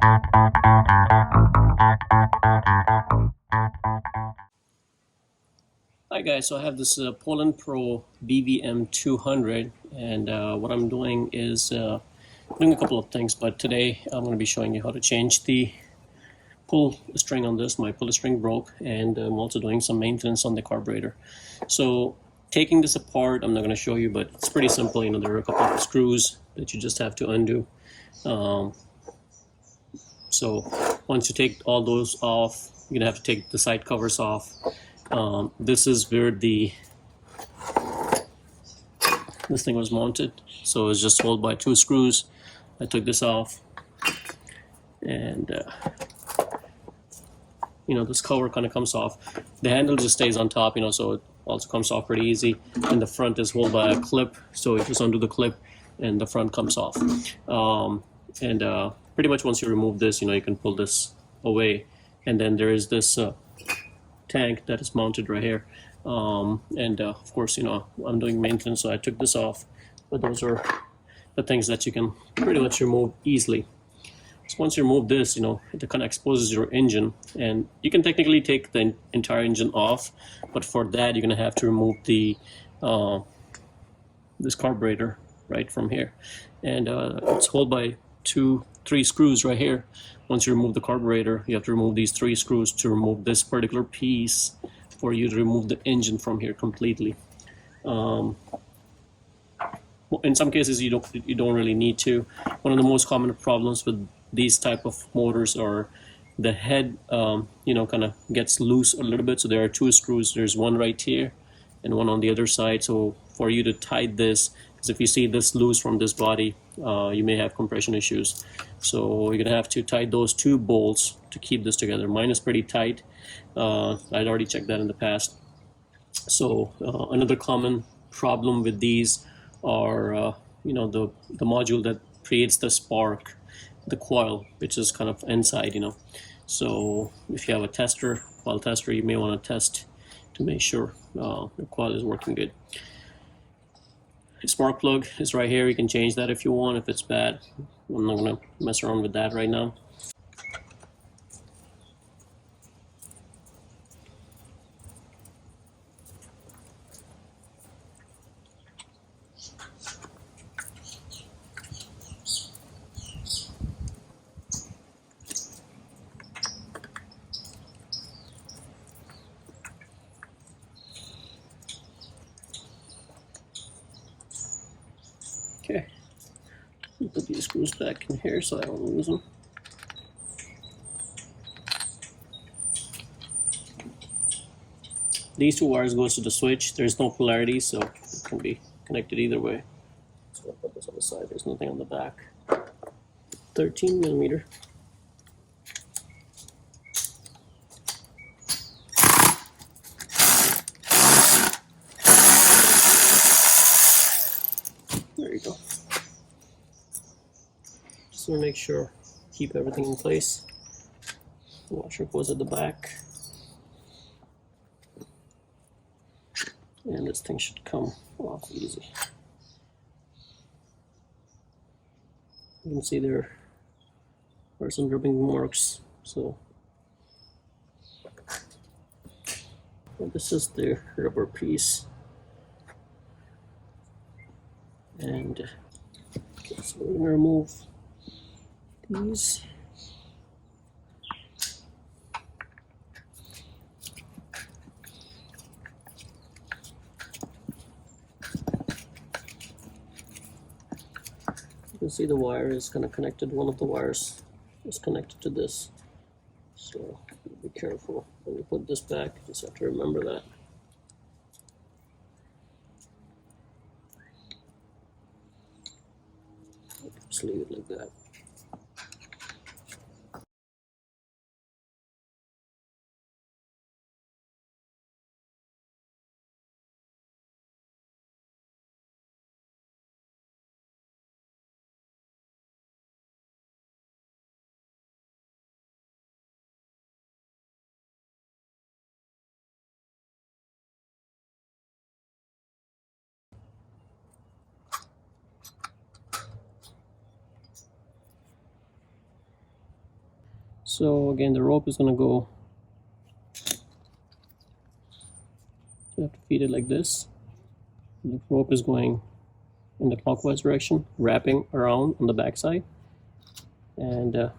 Hi guys, so I have this Polen Pro BVM200, and what I'm doing is doing a couple of things, but today I'm going to be showing you how to change the pull string on this. My pull string broke, and I'm also doing some maintenance on the carburetor. So taking this apart, I'm not going to show you, but it's pretty simple. You know, there are a couple of screws that you just have to undo. So once you take all those off, you're going to have to take the side covers off. This is where this thing was mounted, so it's just held by 2 screws. I took this off, and you know, this cover kind of comes off. The handle just stays on top, you know, so it also comes off pretty easy. And the front is held by a clip, so you just undo the clip and the front comes off. Pretty much once you remove this, you know, you can pull this away, and then there is this tank that is mounted right here. Of course, you know, I'm doing maintenance, so I took this off, but those are the things that you can pretty much remove easily. So once you remove this, you know, it kind of exposes your engine, and you can technically take the entire engine off, but for that you're going to have to remove the this carburetor right from here, and it's held by 3 screws right here. Once you remove the carburetor, you have to remove these 3 screws to remove this particular piece for you to remove the engine from here completely. In some cases you don't really need to. One of the most common problems with these type of motors are the head you know, kind of gets loose a little bit. So there are 2 screws. There's one right here and one on the other side. So for you to tighten this, because if you see this loose from this body, you may have compression issues. So you're gonna have to tighten those 2 bolts to keep this together. Mine is pretty tight. I'd already checked that in the past. So another common problem with these are you know, the module that creates the spark, the coil, which is kind of inside, you know. So if you have a tester, coil tester, you may want to test to make sure the coil is working good. The spark plug is right here. You can change that if you want, if it's bad. I'm not going to mess around with that right now. Okay, put these screws back in here so I don't lose them. These 2 wires goes to the switch. There's no polarity, so it can be connected either way. So I'll put this on the side. There's nothing on the back. 13 millimeter. There you go. Just want to make sure, keep everything in place. The washer goes at the back. And this thing should come off easy. You can see there are some dripping marks. So this is the rubber piece. And okay, so we're going to remove these. You can see the wire is kind of connected. One of the wires is connected to this. So be careful when you put this back. You just have to remember that. Just leave it like that. So again, the rope is going to go, so you have to feed it like this. The rope is going in the clockwise direction, wrapping around on the back side. And to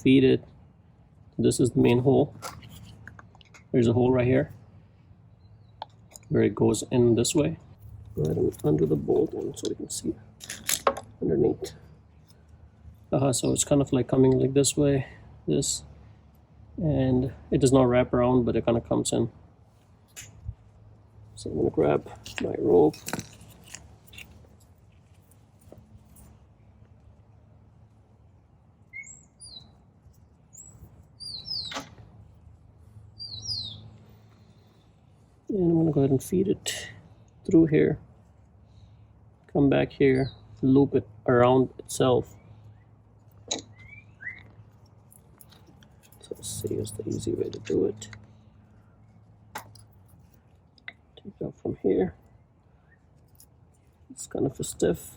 feed it, this is the main hole. There's a hole right here where it goes in this way. Go ahead and undo the bolt and so you can see underneath. So it's kind of like coming like this way, this, and it does not wrap around, but it kind of comes in. So I'm going to grab my rope. And I'm going to go ahead and feed it through here, come back here, loop it around itself. So let's see, is the easy way to do it. Take it out from here. It's kind of a stiff.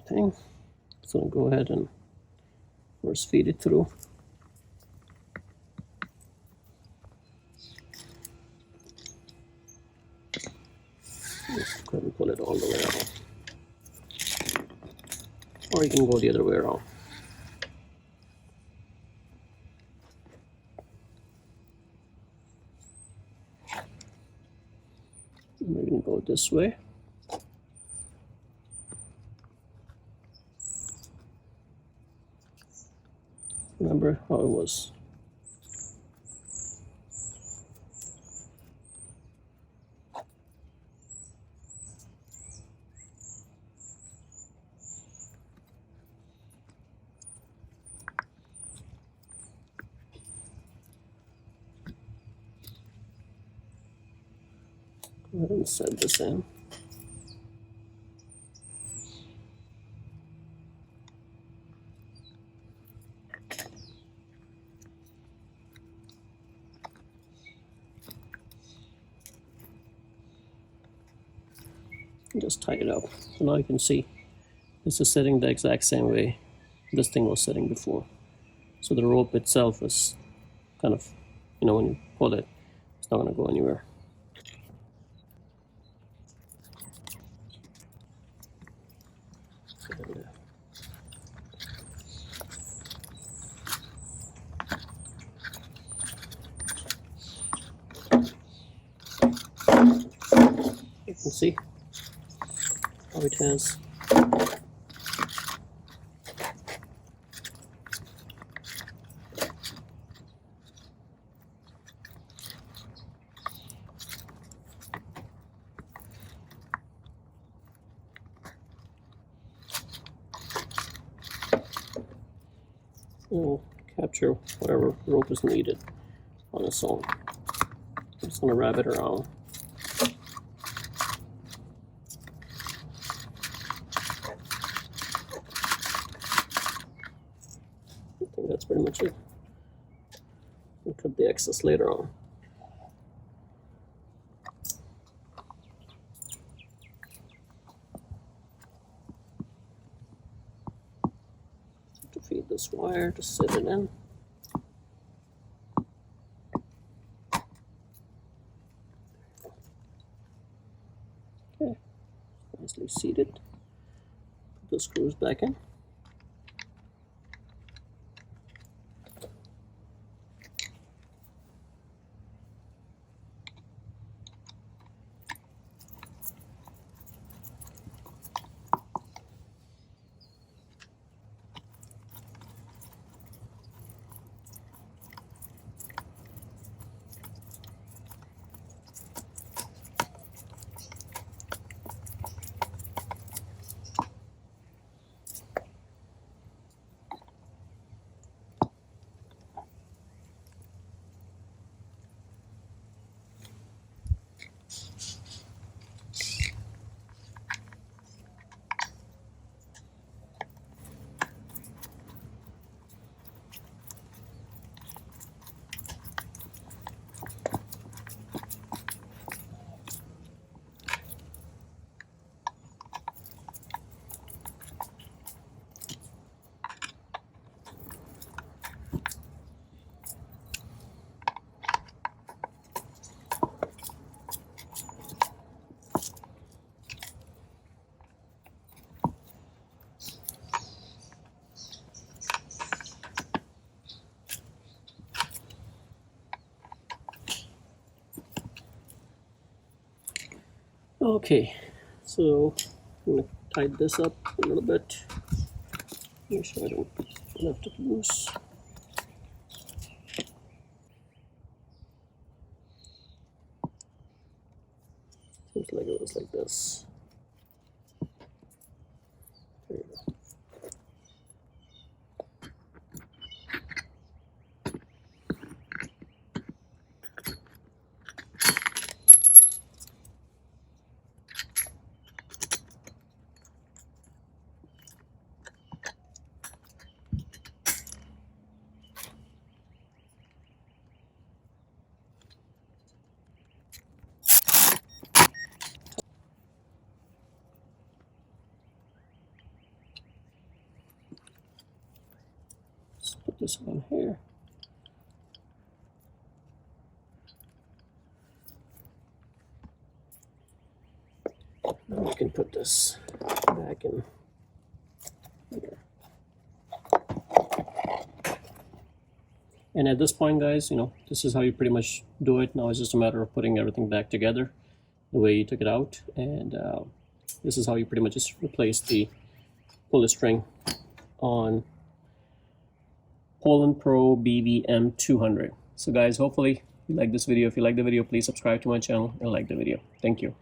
Thing. So go ahead and force feed it through. Just go ahead and pull it all the way out. Or you can go the other way around. And we're going to go this way. Remember how it was. Go ahead and set this in. Just tie it up. So now you can see this is sitting the exact same way this thing was sitting before. So the rope itself is kind of, when you pull it, it's not going to go anywhere. You can see how it has capture whatever rope is needed on its own. I'm just going to wrap it around. I think that's pretty much it. We'll cut the excess later on. To feed this wire to sit it in. Okay, nicely seated. Put the screws back in. Okay, so I'm gonna tighten this up a little bit. Make sure I don't left it loose. Seems like it was like this. There you go. Let's put this on here. And we can put this back in here. And at this point, guys, this is how you pretty much do it. Now it's just a matter of putting everything back together the way you took it out. And this is how you pretty much just replace the pulley string on Polen Pro BVM200. So guys, hopefully you like this video. If you like the video, please subscribe to my channel and like the video. Thank you.